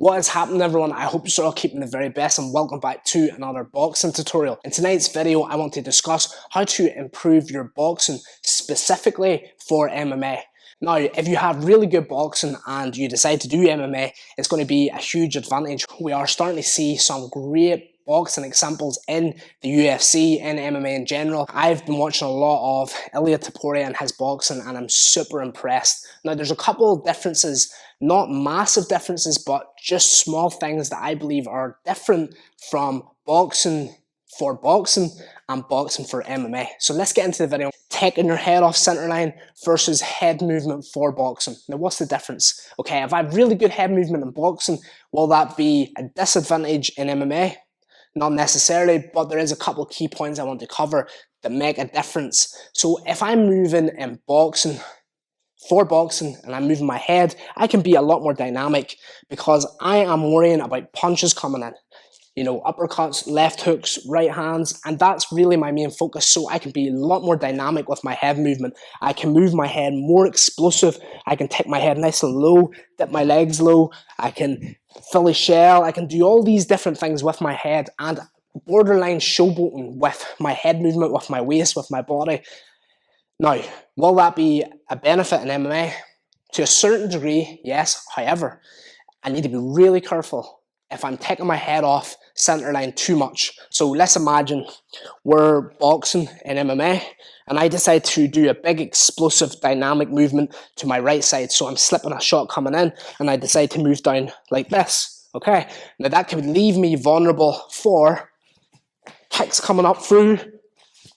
What is happening, everyone? I hope you're all keeping the very best, and welcome back to another boxing tutorial. In tonight's video, I want to discuss how to improve your boxing specifically for MMA. Now, if you have really good boxing and you decide to do MMA, it's going to be a huge advantage. We are starting to see some great boxing examples in the UFC and MMA in general. I've been watching a lot of Ilia Topuria and his boxing, and I'm super impressed. Now, there's a couple of differences, not massive differences, but just small things that I believe are different from boxing for boxing and boxing for MMA. So let's get into the video. Taking your head off center line versus head movement for boxing. Now, what's the difference? Okay, if I have really good head movement in boxing, will that be a disadvantage in MMA? Not necessarily, but there is a couple of key points I want to cover that make a difference. So if I'm moving in boxing, for boxing, and I'm moving my head, I can be a lot more dynamic because I am worrying about punches coming in. You know, uppercuts, left hooks, right hands, and that's really my main focus. So I can be a lot more dynamic with my head movement. I can move my head more explosive. I can take my head nice and low, dip my legs low. I can Philly shell. I can do all these different things with my head and borderline showboating with my head movement, with my waist, with my body. Now, will that be a benefit in MMA? To a certain degree, yes. However, I need to be really careful if I'm taking my head off center line too much. So let's imagine we're boxing in MMA and I decide to do a big explosive dynamic movement to my right side. So I'm slipping a shot coming in and I decide to move down like this. Okay, now that could leave me vulnerable for kicks coming up through,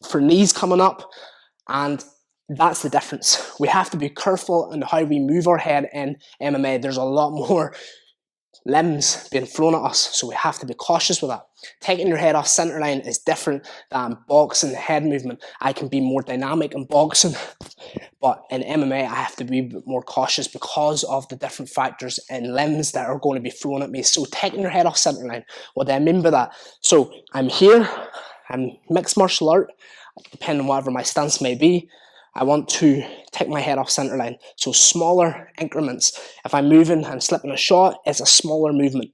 for knees coming up, and that's the difference. We have to be careful in how we move our head in MMA. There's a lot more limbs being thrown at us, so we have to be cautious with that. Taking your head off center line is different than boxing head movement. I can be more dynamic in boxing, but in MMA I have to be a bit more cautious because of the different factors and limbs that are going to be thrown at me. So taking your head off center line, what do I mean by that? So I'm here, I'm mixed martial art, depending on whatever my stance may be. I want to take my head off center line. So smaller increments. If I'm moving and slipping a shot, it's a smaller movement.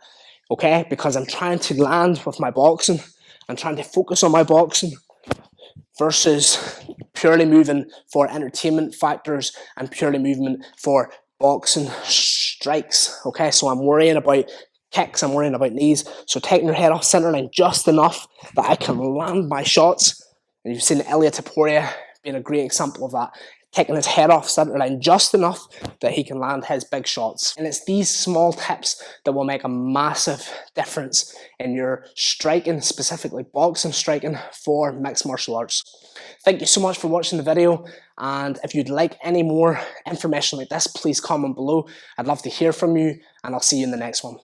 Okay? Because I'm trying to land with my boxing. I'm trying to focus on my boxing versus purely moving for entertainment factors and purely moving for boxing strikes. Okay? So I'm worrying about kicks, I'm worrying about knees. So taking your head off center line just enough that I can land my shots. And you've seen Ilia Topuria being a great example of that, taking his head off center line just enough that he can land his big shots. And it's these small tips that will make a massive difference in your striking, specifically boxing striking for mixed martial arts. Thank you so much for watching the video, and if you'd like any more information like this, please comment below. I'd love to hear from you, and I'll see you in the next one.